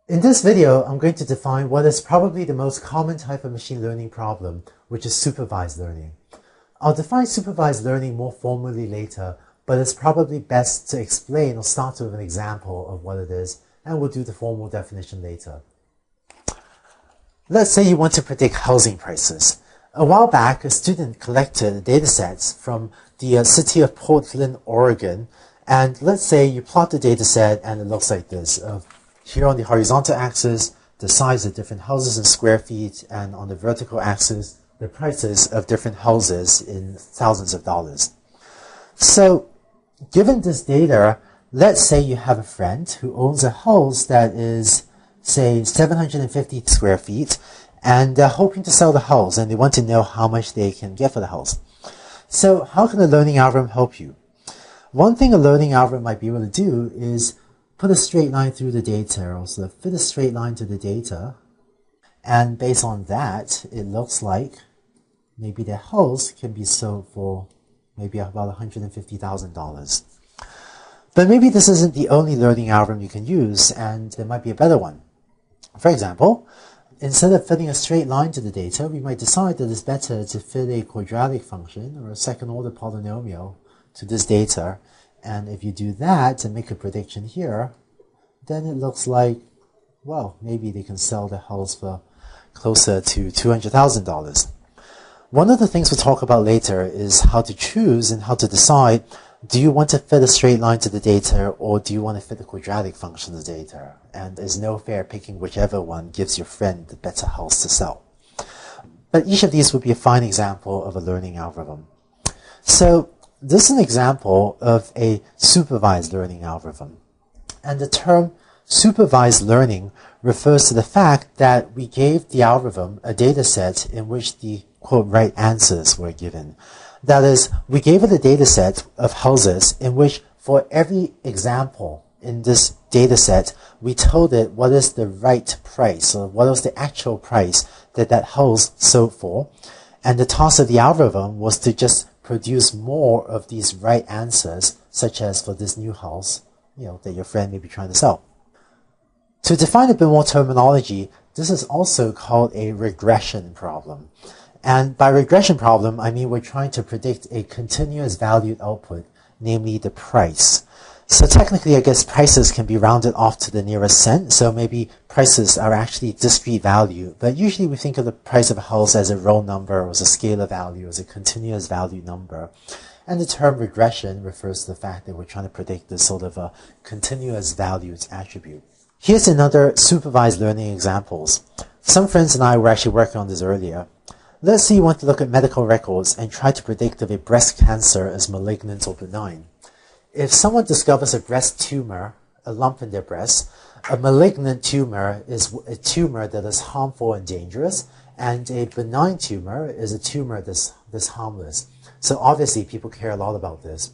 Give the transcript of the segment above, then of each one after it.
In this video, I'm going to define what is probably the most common type of machine learning problem, which is supervised learning. I'll define supervised learning more formally later, but it's probably best to explain or start with an example of what it is, and we'll do the formal definition later. Let's say you want to predict housing prices. A while back, a student collected datasets from the city of Portland, Oregon, and let's say you plot the dataset and it looks like this. Here on the horizontal axis, the size of different houses in square feet, and on the vertical axis, the prices of different houses in thousands of dollars. So, given this data, let's say you have a friend who owns a house that is, say, 750 square feet, and they're hoping to sell the house, and they want to know how much they can get for the house. So, how can a learning algorithm help you? One thing a learning algorithm might be able to do is put a straight line through the data, or sort of fit a straight line to the data, and based on that, it looks like maybe their house can be sold for maybe about $150,000. But maybe this isn't the only learning algorithm you can use, and there might be a better one. For example, instead of fitting a straight line to the data, we might decide that it's better to fit a quadratic function or a second-order polynomial to this data. And if you do that and make a prediction here, then it looks like, well, maybe they can sell the house for closer to $200,000. One of the things we'll talk about later is how to choose and how to decide, do you want to fit a straight line to the data or do you want to fit a quadratic function to the data? And there's no fair picking whichever one gives your friend the better house to sell. But each of these would be a fine example of a learning algorithm. So this is an example of a supervised learning algorithm. And the term supervised learning refers to the fact that we gave the algorithm a data set in which the, quote, right answers were given. That is, we gave it a data set of houses in which for every example in this data set, we told it what is the right price, or what was the actual price that that house sold for. And the task of the algorithm was to just produce more of these right answers, such as for this new house, that your friend may be trying to sell. To define a bit more terminology, this is also called a regression problem. And by regression problem, I mean we're trying to predict a continuous valued output, namely the price. So technically, I guess prices can be rounded off to the nearest cent, so maybe prices are actually discrete value, but usually we think of the price of a house as a real number, or as a scalar value, as a continuous value number. And the term regression refers to the fact that we're trying to predict this sort of a continuous valued attribute. Here's another supervised learning examples. Some friends and I were actually working on this earlier. Let's say you want to look at medical records and try to predict if a breast cancer is malignant or benign. If someone discovers a breast tumor, a lump in their breast, a malignant tumor is a tumor that is harmful and dangerous, and a benign tumor is a tumor that's harmless. So obviously people care a lot about this.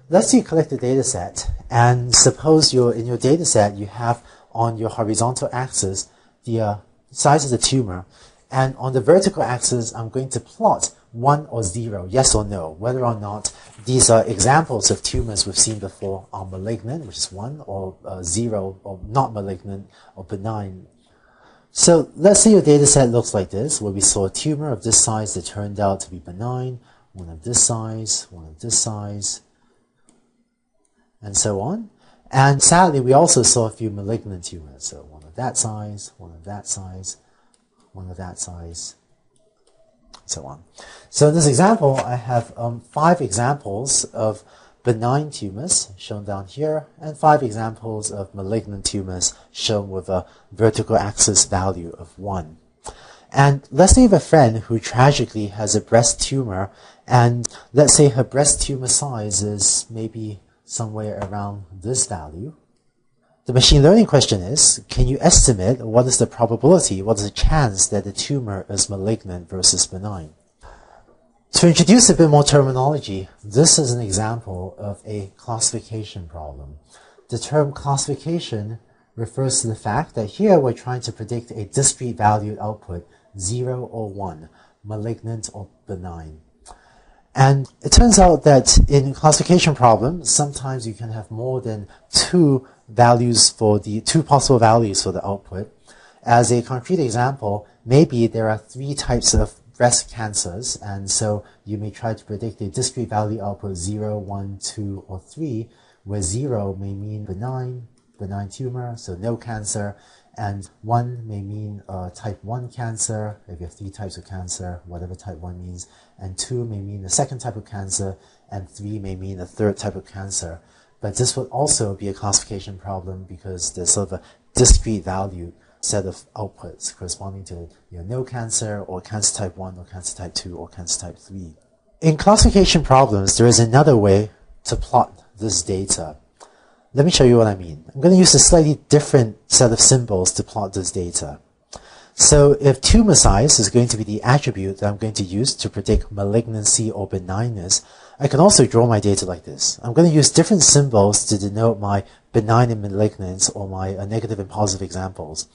Let's say you collect a data set, and suppose in your data set you have on your horizontal axis the size of the tumor, and on the vertical axis I'm going to plot 1 or 0, yes or no, whether or not these are examples of tumors we've seen before are malignant, which is 1, or 0, or not malignant, or benign. So let's say your data set looks like this, where we saw a tumor of this size that turned out to be benign, one of this size, one of this size, and so on. And sadly, we also saw a few malignant tumors, so one of that size, one of that size, one of that size, so on. So in this example, I have 5 examples of benign tumors shown down here, and 5 examples of malignant tumors shown with a vertical axis value of 1. And let's say you have a friend who tragically has a breast tumor, and let's say her breast tumor size is maybe somewhere around this value. The machine learning question is, can you estimate what is the probability, what is the chance that the tumor is malignant versus benign? To introduce a bit more terminology, this is an example of a classification problem. The term classification refers to the fact that here we're trying to predict a discrete valued output, 0 or 1, malignant or benign. And it turns out that in classification problems, sometimes you can have more than 2 values for the two possible values for the output. As a concrete example, maybe there are 3 types of breast cancers, and so you may try to predict a discrete value output 0, 1, 2, or 3, where 0 may mean benign tumor, so no cancer, and 1 may mean type 1 cancer, if you have 3 types of cancer, whatever type 1 means, and 2 may mean the second type of cancer, and 3 may mean the third type of cancer. But this would also be a classification problem because there's sort of a discrete value set of outputs corresponding to no cancer, or cancer type 1, or cancer type 2, or cancer type 3. In classification problems, there is another way to plot this data. Let me show you what I mean. I'm going to use a slightly different set of symbols to plot this data. So if tumor size is going to be the attribute that I'm going to use to predict malignancy or benignness, I can also draw my data like this. I'm going to use different symbols to denote my benign and malignant, or my negative and positive examples.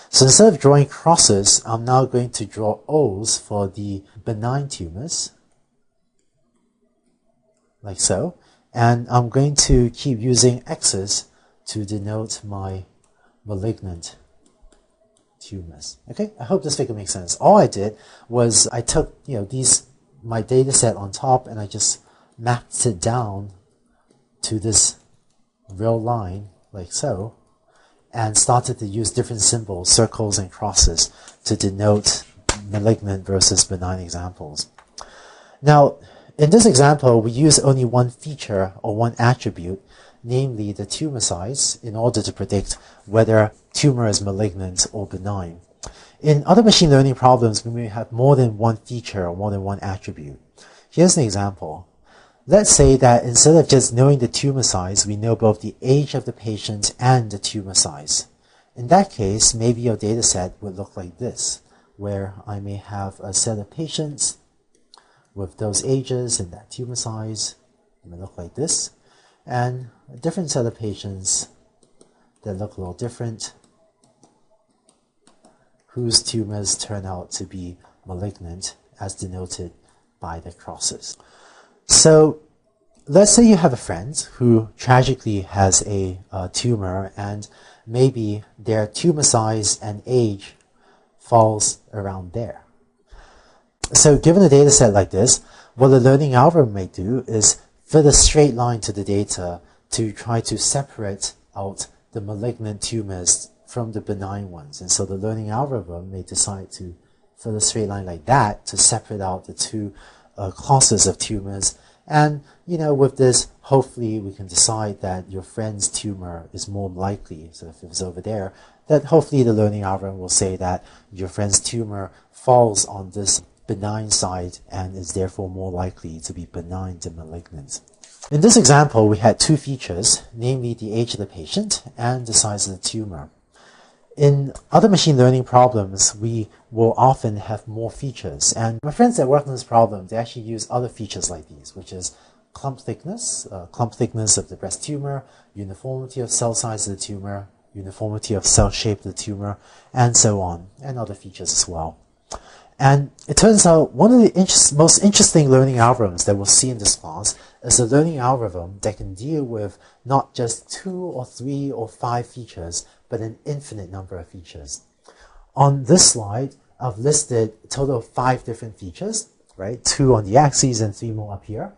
So instead of drawing crosses, I'm now going to draw O's for the benign tumors, like so. And I'm going to keep using X's to denote my malignant tumors. Okay, I hope this figure makes sense. All I did was I took my data set on top, and I just mapped it down to this real line like so, and started to use different symbols, circles and crosses, to denote malignant versus benign examples. Now, in this example, we use only one feature or one attribute, namely the tumor size, in order to predict whether tumor is malignant or benign. In other machine learning problems, we may have more than one feature or more than one attribute. Here's an example. Let's say that instead of just knowing the tumor size, we know both the age of the patient and the tumor size. In that case, maybe your data set would look like this, where I may have a set of patients with those ages and that tumor size. It may look like this, and a different set of patients that look a little different, whose tumors turn out to be malignant, as denoted by the crosses. So let's say you have a friend who tragically has a tumor, and maybe their tumor size and age falls around there. So given a data set like this, what the learning algorithm may do is fit a straight line to the data to try to separate out the malignant tumors from the benign ones. And so the learning algorithm may decide to fit a straight line like that to separate out the two classes of tumors. And, with this, hopefully we can decide that your friend's tumor is more likely. So if it was over there, that hopefully the learning algorithm will say that your friend's tumor falls on this benign side and is therefore more likely to be benign than malignant. In this example, we had 2 features, namely the age of the patient and the size of the tumor. In other machine learning problems, we will often have more features. And my friends that work on this problem, they actually use other features like these, which is clump thickness of the breast tumor, uniformity of cell size of the tumor, uniformity of cell shape of the tumor, and so on, and other features as well. And it turns out one of the most interesting learning algorithms that we'll see in this class is a learning algorithm that can deal with not just 2 or 3 or 5 features, but an infinite number of features. On this slide, I've listed a total of 5 different features, right? 2 on the axis and 3 more up here.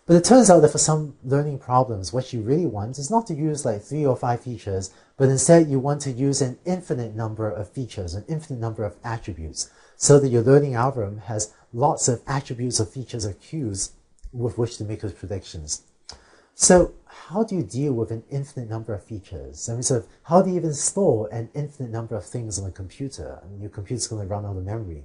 But it turns out that for some learning problems, what you really want is not to use like 3 or 5 features, but instead you want to use an infinite number of features, an infinite number of attributes, so that your learning algorithm has lots of attributes or features or cues with which to make those predictions. So how do you deal with an infinite number of features? How do you even store an infinite number of things on a computer? Your computer's going to run out of memory.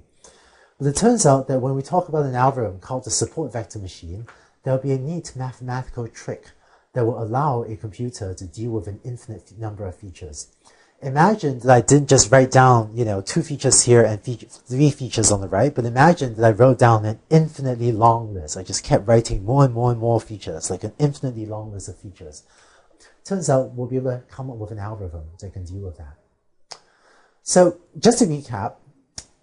But it turns out that when we talk about an algorithm called the support vector machine, there'll be a neat mathematical trick that will allow a computer to deal with an infinite number of features. Imagine that I didn't just write down, 2 features here and 3 features on the right, but imagine that I wrote down an infinitely long list. I just kept writing more and more and more features, like an infinitely long list of features. Turns out we'll be able to come up with an algorithm that can deal with that. So just to recap,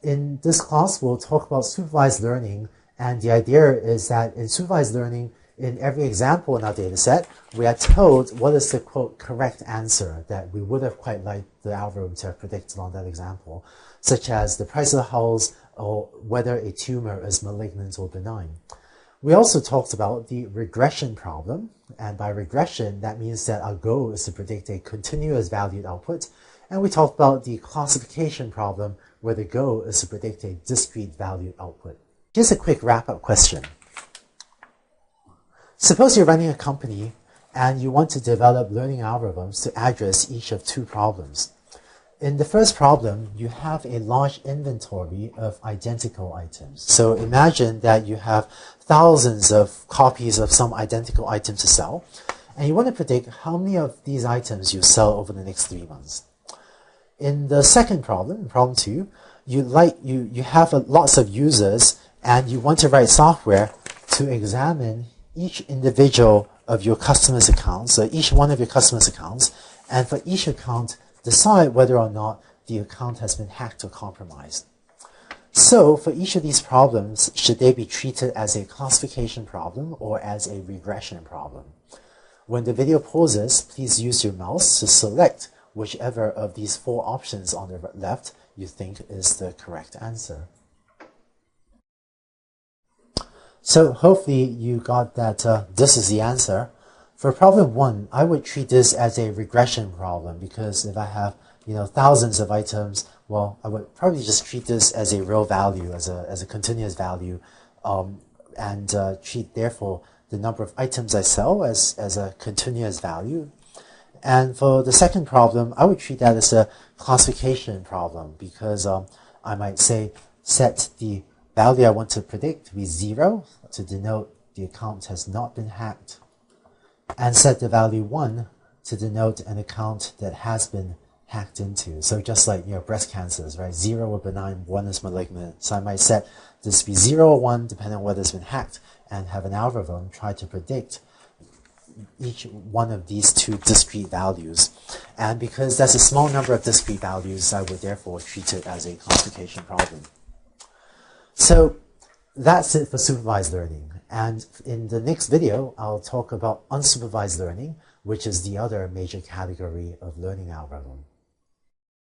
in this class we'll talk about supervised learning, and the idea is that in supervised learning, In every example in our data set, we are told what is the, quote, correct answer that we would have quite liked the algorithm to have predicted on that example, such as the price of the house or whether a tumor is malignant or benign. We also talked about the regression problem, and by regression, that means that our goal is to predict a continuous valued output, and we talked about the classification problem, where the goal is to predict a discrete valued output. Here's a quick wrap-up question. Suppose you're running a company and you want to develop learning algorithms to address each of two problems. In the first problem, you have a large inventory of identical items. So imagine that you have thousands of copies of some identical item to sell, and you want to predict how many of these items you sell over the next 3 months. In the second problem, problem 2, you have lots of users and you want to write software to examine each individual of your customers' accounts, so each one of your customers' accounts, and for each account, decide whether or not the account has been hacked or compromised. So, for each of these problems, should they be treated as a classification problem or as a regression problem? When the video pauses, please use your mouse to select whichever of these 4 options on the left you think is the correct answer. So hopefully you got that this is the answer. For problem 1, I would treat this as a regression problem, because if I have thousands of items, well, I would probably just treat this as a real value, as a continuous value, and treat therefore the number of items I sell as a continuous value. And for the second problem, I would treat that as a classification problem, because I might say set the value I want to predict to be 0 to denote the account has not been hacked, and set the value 1 to denote an account that has been hacked into. So just like breast cancers, right? 0 are benign, 1 is malignant. So I might set this to be 0 or 1 depending on whether it's been hacked, and have an algorithm try to predict each one of these 2 discrete values. And because that's a small number of discrete values, I would therefore treat it as a classification problem. So that's it for supervised learning. And in the next video, I'll talk about unsupervised learning, which is the other major category of learning algorithm.